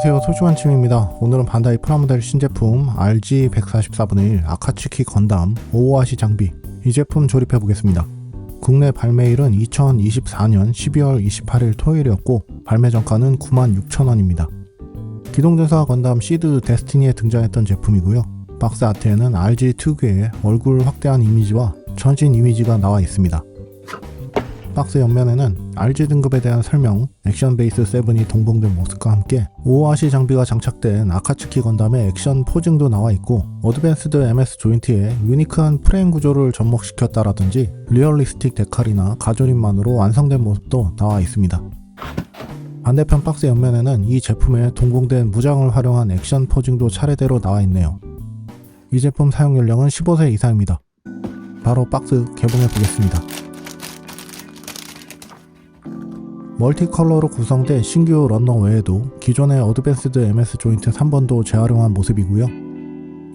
안녕하세요, 소중한 침입니다. 오늘은 반다이 프라모델 신제품 RG144-1 아카츠키 건담 오오하시 장비 이 제품 조립해 보겠습니다. 국내 발매일은 2024년 12월 28일 토요일이었고 발매 전가는 96,000원입니다. 기동전사 건담 시드 데스티니에 등장했던 제품이고요. 박스 아트에는 RG 특유의 얼굴 확대한 이미지와 전신 이미지가 나와 있습니다. 박스 옆면에는 RG 등급에 대한 설명, 액션 베이스 7이 동봉된 모습과 함께 오오하시 장비가 장착된 아카츠키 건담의 액션 포징도 나와 있고 어드밴스드 MS 조인트에 유니크한 프레임 구조를 접목시켰다라든지 리얼리스틱 데칼이나 가조림만으로 완성된 모습도 나와 있습니다. 반대편 박스 옆면에는 이 제품에 동봉된 무장을 활용한 액션 포징도 차례대로 나와 있네요. 이 제품 사용 연령은 15세 이상입니다. 바로 박스 개봉해 보겠습니다. 멀티 컬러로 구성된 신규 런너 외에도 기존의 어드밴스드 MS 조인트 3번도 재활용한 모습이고요.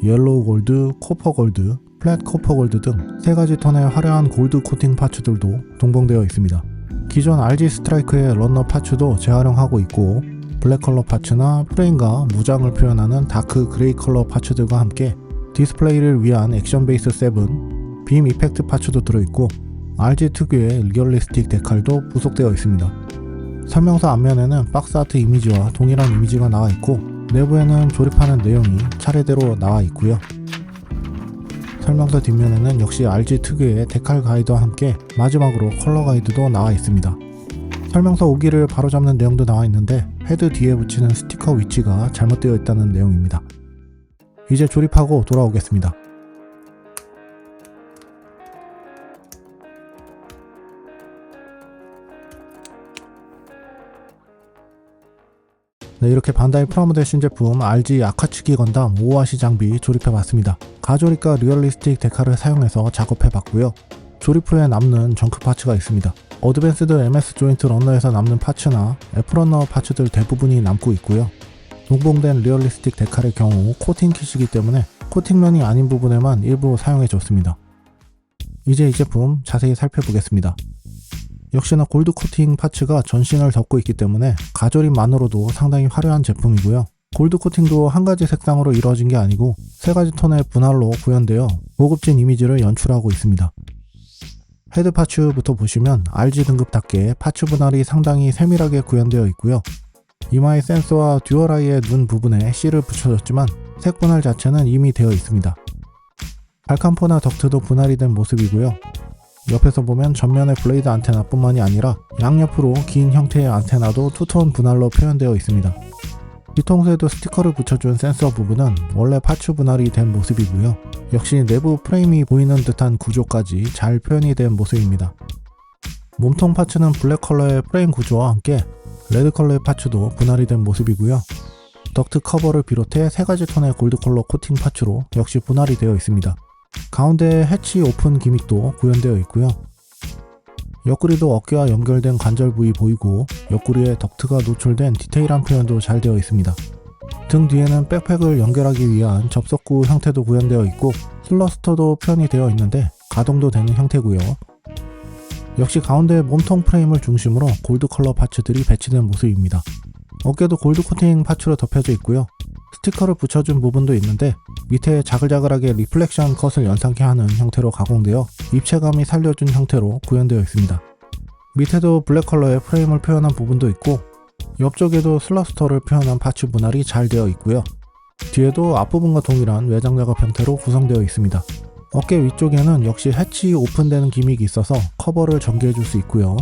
옐로우 골드, 코퍼 골드, 플랫 코퍼 골드 등 3가지 톤의 화려한 골드 코팅 파츠들도 동봉되어 있습니다. 기존 RG 스트라이크의 런너 파츠도 재활용하고 있고 블랙 컬러 파츠나 프레임과 무장을 표현하는 다크 그레이 컬러 파츠들과 함께 디스플레이를 위한 액션 베이스 7, 빔 이펙트 파츠도 들어있고 RG 특유의 리얼리스틱 데칼도 부속되어 있습니다. 설명서 앞면에는 박스 아트 이미지와 동일한 이미지가 나와 있고 내부에는 조립하는 내용이 차례대로 나와 있고요. 설명서 뒷면에는 역시 RG 특유의 데칼 가이드와 함께 마지막으로 컬러 가이드도 나와 있습니다. 설명서 오기를 바로잡는 내용도 나와 있는데 헤드 뒤에 붙이는 스티커 위치가 잘못되어 있다는 내용입니다. 이제 조립하고 돌아오겠습니다. 네, 이렇게 반다이 프라모델 신제품 RG 아카츠키 건담 오오하시 장비 조립해봤습니다. 가조립과 리얼리스틱 데칼을 사용해서 작업해봤고요. 조립 후에 남는 정크 파츠가 있습니다. 어드밴스드 MS 조인트 런너에서 남는 파츠나 F런너 파츠들 대부분이 남고 있고요. 동봉된 리얼리스틱 데칼의 경우 코팅 킷이기 때문에 코팅면이 아닌 부분에만 일부 사용해줬습니다. 이제 이 제품 자세히 살펴보겠습니다. 역시나 골드 코팅 파츠가 전신을 덮고 있기 때문에 가조림만으로도 상당히 화려한 제품이고요. 골드 코팅도 한 가지 색상으로 이루어진 게 아니고 3가지 톤의 분할로 구현되어 고급진 이미지를 연출하고 있습니다. 헤드 파츠부터 보시면 RG 등급답게 파츠 분할이 상당히 세밀하게 구현되어 있고요. 이마의 센서와 듀얼 아이의 눈 부분에 실을 붙여줬지만 색 분할 자체는 이미 되어 있습니다. 발칸포나 덕트도 분할이 된 모습이고요. 옆에서 보면 전면의 블레이드 안테나 뿐만이 아니라 양옆으로 긴 형태의 안테나도 투톤 분할로 표현되어 있습니다. 뒤통수에도 스티커를 붙여준 센서 부분은 원래 파츠 분할이 된 모습이고요. 역시 내부 프레임이 보이는 듯한 구조까지 잘 표현이 된 모습입니다. 몸통 파츠는 블랙 컬러의 프레임 구조와 함께 레드 컬러의 파츠도 분할이 된 모습이고요. 덕트 커버를 비롯해 3가지 톤의 골드 컬러 코팅 파츠로 역시 분할이 되어 있습니다. 가운데 해치 오픈 기믹도 구현되어 있고요. 옆구리도 어깨와 연결된 관절 부위 보이고 옆구리에 덕트가 노출된 디테일한 표현도 잘 되어 있습니다. 등 뒤에는 백팩을 연결하기 위한 접속구 형태도 구현되어 있고 슬러스터도 표현이 되어 있는데 가동도 되는 형태고요. 역시 가운데 몸통 프레임을 중심으로 골드 컬러 파츠들이 배치된 모습입니다. 어깨도 골드 코팅 파츠로 덮여져 있고요. 스티커를 붙여준 부분도 있는데 밑에 자글자글하게 리플렉션 컷을 연상케 하는 형태로 가공되어 입체감이 살려준 형태로 구현되어 있습니다. 밑에도 블랙 컬러의 프레임을 표현한 부분도 있고 옆쪽에도 슬러스터를 표현한 파츠 분할이 잘 되어 있고요. 뒤에도 앞부분과 동일한 외장 작업 형태로 구성되어 있습니다. 어깨 위쪽에는 역시 해치 오픈되는 기믹이 있어서 커버를 전개해줄 수 있고요.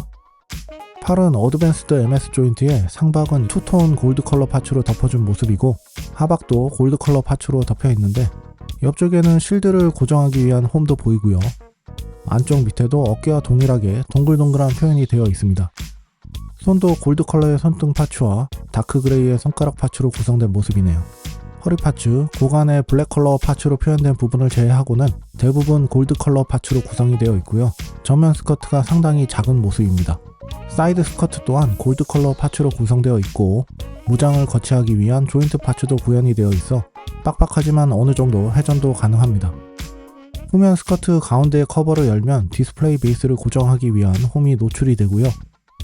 팔은 어드밴스드 MS 조인트에 상박은 투톤 골드 컬러 파츠로 덮어준 모습이고 하박도 골드 컬러 파츠로 덮여 있는데 옆쪽에는 실드를 고정하기 위한 홈도 보이고요. 안쪽 밑에도 어깨와 동일하게 동글동글한 표현이 되어 있습니다. 손도 골드 컬러의 손등 파츠와 다크 그레이의 손가락 파츠로 구성된 모습이네요. 허리 파츠, 고관의 블랙 컬러 파츠로 표현된 부분을 제외하고는 대부분 골드 컬러 파츠로 구성이 되어 있고요. 전면 스커트가 상당히 작은 모습입니다. 사이드 스커트 또한 골드 컬러 파츠로 구성되어 있고 무장을 거치하기 위한 조인트 파츠도 구현이 되어 있어 빡빡하지만 어느 정도 회전도 가능합니다. 후면 스커트 가운데의 커버를 열면 디스플레이 베이스를 고정하기 위한 홈이 노출이 되고요.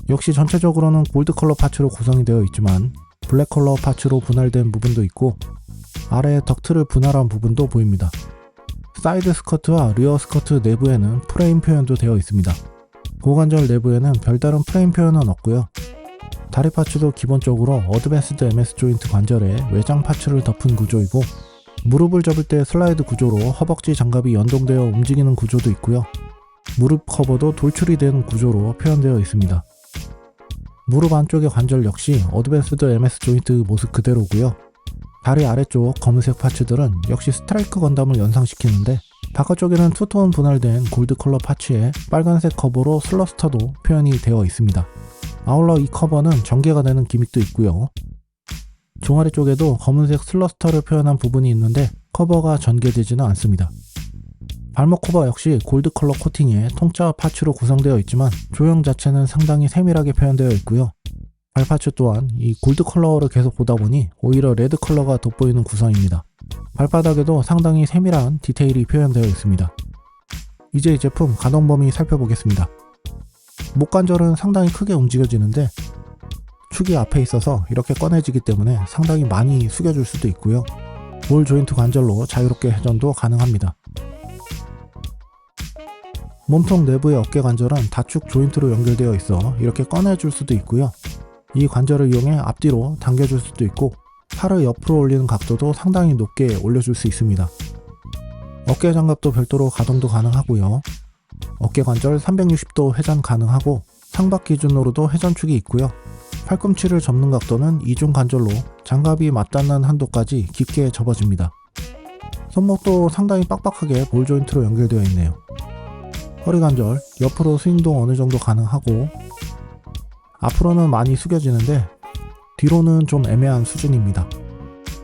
역시 전체적으로는 골드 컬러 파츠로 구성이 되어 있지만 블랙 컬러 파츠로 분할된 부분도 있고 아래에 덕트를 분할한 부분도 보입니다. 사이드 스커트와 리어 스커트 내부에는 프레임 표현도 되어 있습니다. 고관절 내부에는 별다른 프레임 표현은 없고요. 다리 파츠도 기본적으로 어드밴스드 MS 조인트 관절에 외장 파츠를 덮은 구조이고 무릎을 접을 때 슬라이드 구조로 허벅지 장갑이 연동되어 움직이는 구조도 있고요. 무릎 커버도 돌출이 된 구조로 표현되어 있습니다. 무릎 안쪽의 관절 역시 어드밴스드 MS 조인트 모습 그대로고요. 다리 아래쪽 검은색 파츠들은 역시 스트라이크 건담을 연상시키는데 바깥쪽에는 투톤 분할된 골드 컬러 파츠에 빨간색 커버로 슬러스터도 표현이 되어 있습니다. 아울러 이 커버는 전개가 되는 기믹도 있고요. 종아리 쪽에도 검은색 슬러스터를 표현한 부분이 있는데 커버가 전개되지는 않습니다. 발목 커버 역시 골드 컬러 코팅의 통짜 파츠로 구성되어 있지만 조형 자체는 상당히 세밀하게 표현되어 있고요. 발파츠 또한 이 골드 컬러를 계속 보다 보니 오히려 레드 컬러가 돋보이는 구성입니다. 발바닥에도 상당히 세밀한 디테일이 표현되어 있습니다. 이제 이 제품 가동 범위 살펴보겠습니다. 목관절은 상당히 크게 움직여지는데 축이 앞에 있어서 이렇게 꺼내지기 때문에 상당히 많이 숙여줄 수도 있고요. 볼 조인트 관절로 자유롭게 회전도 가능합니다. 몸통 내부의 어깨 관절은 다축 조인트로 연결되어 있어 이렇게 꺼내줄 수도 있고요. 이 관절을 이용해 앞뒤로 당겨줄 수도 있고 팔을 옆으로 올리는 각도도 상당히 높게 올려줄 수 있습니다. 어깨 장갑도 별도로 가동도 가능하고요. 어깨 관절 360도 회전 가능하고 상박 기준으로도 회전축이 있고요. 팔꿈치를 접는 각도는 이중 관절로 장갑이 맞닿는 한도까지 깊게 접어집니다. 손목도 상당히 빡빡하게 볼 조인트로 연결되어 있네요. 허리 관절 옆으로 스윙도 어느 정도 가능하고 앞으로는 많이 숙여지는데 뒤로는 좀 애매한 수준입니다.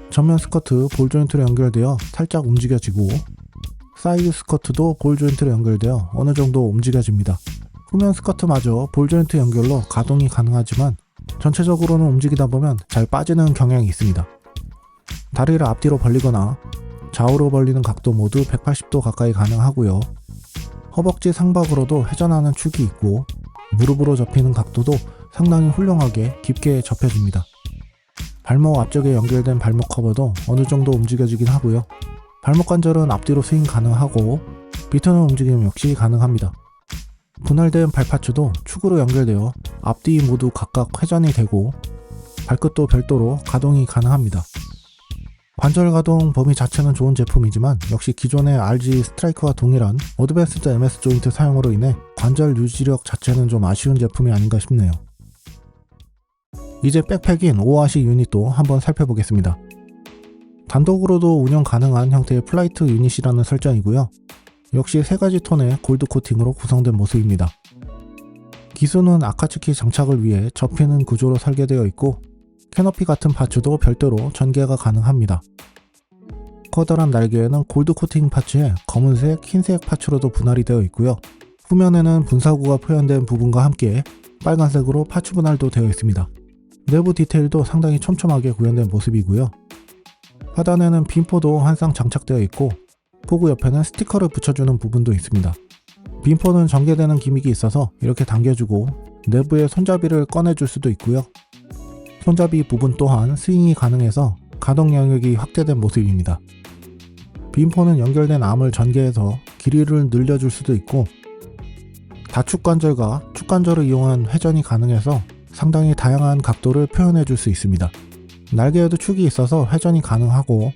전면 스커트 볼 조인트로 연결되어 살짝 움직여지고 사이드 스커트도 볼 조인트로 연결되어 어느 정도 움직여집니다. 후면 스커트마저 볼 조인트 연결로 가동이 가능하지만 전체적으로는 움직이다 보면 잘 빠지는 경향이 있습니다. 다리를 앞뒤로 벌리거나 좌우로 벌리는 각도 모두 180도 가까이 가능하고요. 허벅지 상박으로도 회전하는 축이 있고 무릎으로 접히는 각도도 상당히 훌륭하게 깊게 접혀집니다. 발목 앞쪽에 연결된 발목 커버도 어느 정도 움직여지긴 하고요. 발목 관절은 앞뒤로 스윙 가능하고 비트는 움직임 역시 가능합니다. 분할된 발파츠도 축으로 연결되어 앞뒤 모두 각각 회전이 되고 발끝도 별도로 가동이 가능합니다. 관절 가동 범위 자체는 좋은 제품이지만 역시 기존의 RG 스트라이크와 동일한 어드밴스드 MS 조인트 사용으로 인해 관절 유지력 자체는 좀 아쉬운 제품이 아닌가 싶네요. 이제 백팩인 오아시 유닛도 한번 살펴보겠습니다. 단독으로도 운영 가능한 형태의 플라이트 유닛이라는 설정이고요. 역시 3가지 톤의 골드 코팅으로 구성된 모습입니다. 기수는 아카츠키 장착을 위해 접히는 구조로 설계되어 있고 캐너피 같은 파츠도 별도로 전개가 가능합니다. 커다란 날개에는 골드 코팅 파츠에 검은색, 흰색 파츠로도 분할이 되어 있고요. 후면에는 분사구가 표현된 부분과 함께 빨간색으로 파츠 분할도 되어 있습니다. 내부 디테일도 상당히 촘촘하게 구현된 모습이고요. 하단에는 빈포도 한 쌍 장착되어 있고 포구 옆에는 스티커를 붙여주는 부분도 있습니다. 빈포는 전개되는 기믹이 있어서 이렇게 당겨주고 내부에 손잡이를 꺼내줄 수도 있고요. 손잡이 부분 또한 스윙이 가능해서 가동 영역이 확대된 모습입니다. 빈포는 연결된 암을 전개해서 길이를 늘려줄 수도 있고 다축 관절과 축 관절을 이용한 회전이 가능해서 상당히 다양한 각도를 표현해 줄 수 있습니다. 날개에도 축이 있어서 회전이 가능하고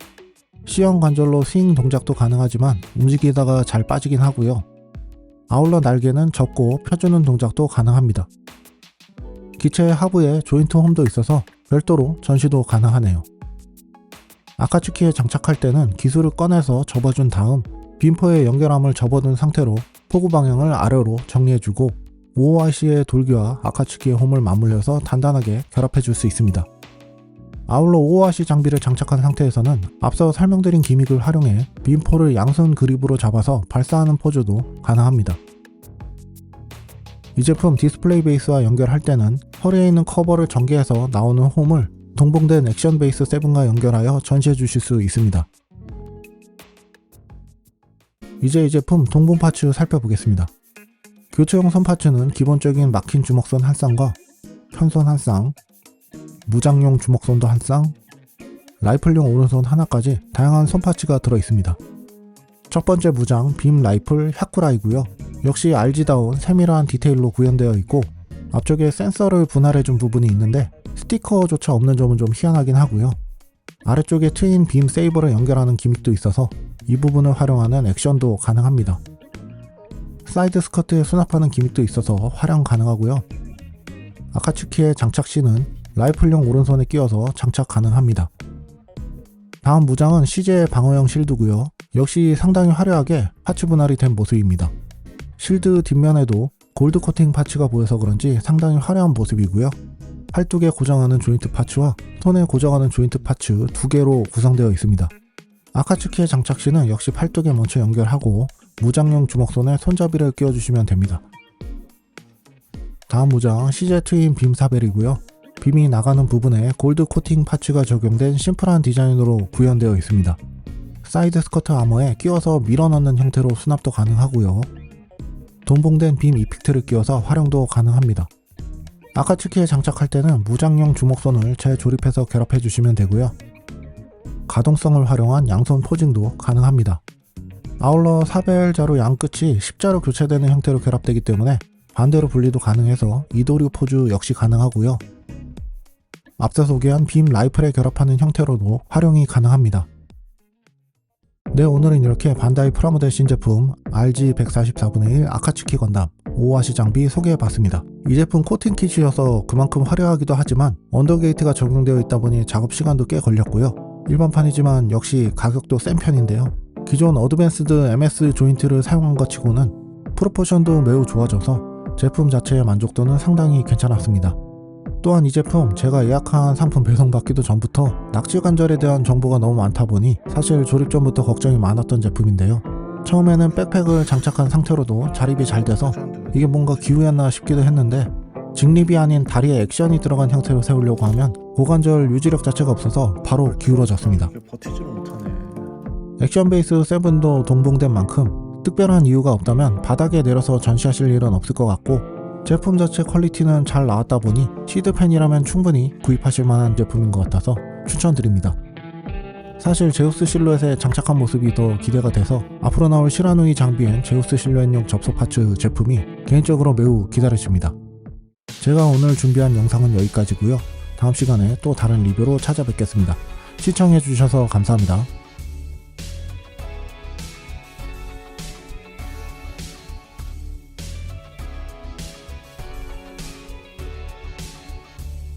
C형 관절로 스윙 동작도 가능하지만 움직이다가 잘 빠지긴 하고요. 아울러 날개는 접고 펴주는 동작도 가능합니다. 기체의 하부에 조인트 홈도 있어서 별도로 전시도 가능하네요. 아카츠키에 장착할 때는 기술을 꺼내서 접어준 다음 빈포의 연결함을 접어둔 상태로 포구 방향을 아래로 정리해주고 OORC의 돌기와 아카츠키의 홈을 맞물려서 단단하게 결합해줄 수 있습니다. 아울러 OORC 장비를 장착한 상태에서는 앞서 설명드린 기믹을 활용해 빈포를 양손 그립으로 잡아서 발사하는 포즈도 가능합니다. 이 제품 디스플레이 베이스와 연결할 때는 허리에 있는 커버를 전개해서 나오는 홈을 동봉된 액션 베이스 7과 연결하여 전시해 주실 수 있습니다. 이제 이 제품 동봉 파츠 살펴보겠습니다. 교체용 손 파츠는 기본적인 막힌 주먹선 한 쌍과 편손 한 쌍, 무장용 주먹손도 한 쌍, 라이플용 오른손 하나까지 다양한 손 파츠가 들어있습니다. 첫 번째 무장 빔 라이플 샤쿠라이고요. 역시 RG다운 세밀한 디테일로 구현되어 있고 앞쪽에 센서를 분할해준 부분이 있는데 스티커조차 없는 점은 좀 희한하긴 하고요. 아래쪽에 트윈 빔 세이버를 연결하는 기믹도 있어서 이 부분을 활용하는 액션도 가능합니다. 사이드 스커트에 수납하는 기믹도 있어서 활용 가능하고요. 아카츠키의 장착시는 라이플용 오른손에 끼워서 장착 가능합니다. 다음 무장은 CJ의 방어형 실드고요. 역시 상당히 화려하게 파츠 분할이 된 모습입니다. 실드 뒷면에도 골드 코팅 파츠가 보여서 그런지 상당히 화려한 모습이고요. 팔뚝에 고정하는 조인트 파츠와 손에 고정하는 조인트 파츠 2개로 구성되어 있습니다. 아카츠키의 장착시는 역시 팔뚝에 먼저 연결하고 무장용 주먹손에 손잡이를 끼워주시면 됩니다. 다음 무장 CJ 트윈 빔 사벨이고요. 빔이 나가는 부분에 골드 코팅 파츠가 적용된 심플한 디자인으로 구현되어 있습니다. 사이드 스커트 아머에 끼워서 밀어넣는 형태로 수납도 가능하고요. 동봉된 빔 이펙트를 끼워서 활용도 가능합니다. 아카츠키에 장착할 때는 무장용 주먹손을 재조립해서 결합해 주시면 되고요. 가동성을 활용한 양손 포징도 가능합니다. 아울러 사벨 자루 양끝이 십자로 교체되는 형태로 결합되기 때문에 반대로 분리도 가능해서 이도류 포즈 역시 가능하고요. 앞서 소개한 빔 라이플에 결합하는 형태로도 활용이 가능합니다. 네, 오늘은 이렇게 반다이 프라모델 신제품 RG144분의 1 아카츠키 건담 오아시 장비 소개해봤습니다. 이 제품 코팅 킷이어서 그만큼 화려하기도 하지만 언더게이트가 적용되어 있다 보니 작업 시간도 꽤 걸렸고요. 일반판이지만 역시 가격도 센 편인데요. 기존 어드밴스드 MS 조인트를 사용한 것 치고는 프로포션도 매우 좋아져서 제품 자체의 만족도는 상당히 괜찮았습니다. 또한 이 제품 제가 예약한 상품 배송받기도 전부터 낙지 관절에 대한 정보가 너무 많다 보니 사실 조립 전부터 걱정이 많았던 제품인데요. 처음에는 백팩을 장착한 상태로도 자립이 잘 돼서 이게 뭔가 기우였나 싶기도 했는데 직립이 아닌 다리에 액션이 들어간 형태로 세우려고 하면 고관절 유지력 자체가 없어서 바로 기울어졌습니다. 버티지를 못하네. 액션 베이스 7도 동봉된 만큼 특별한 이유가 없다면 바닥에 내려서 전시하실 일은 없을 것 같고 제품 자체 퀄리티는 잘 나왔다 보니 시드팬이라면 충분히 구입하실 만한 제품인 것 같아서 추천드립니다. 사실 제우스 실루엣에 장착한 모습이 더 기대가 돼서 앞으로 나올 시라누이 장비엔 제우스 실루엣용 접속 파츠 제품이 개인적으로 매우 기다려집니다. 제가 오늘 준비한 영상은 여기까지고요. 다음 시간에 또 다른 리뷰로 찾아뵙겠습니다. 시청해주셔서 감사합니다.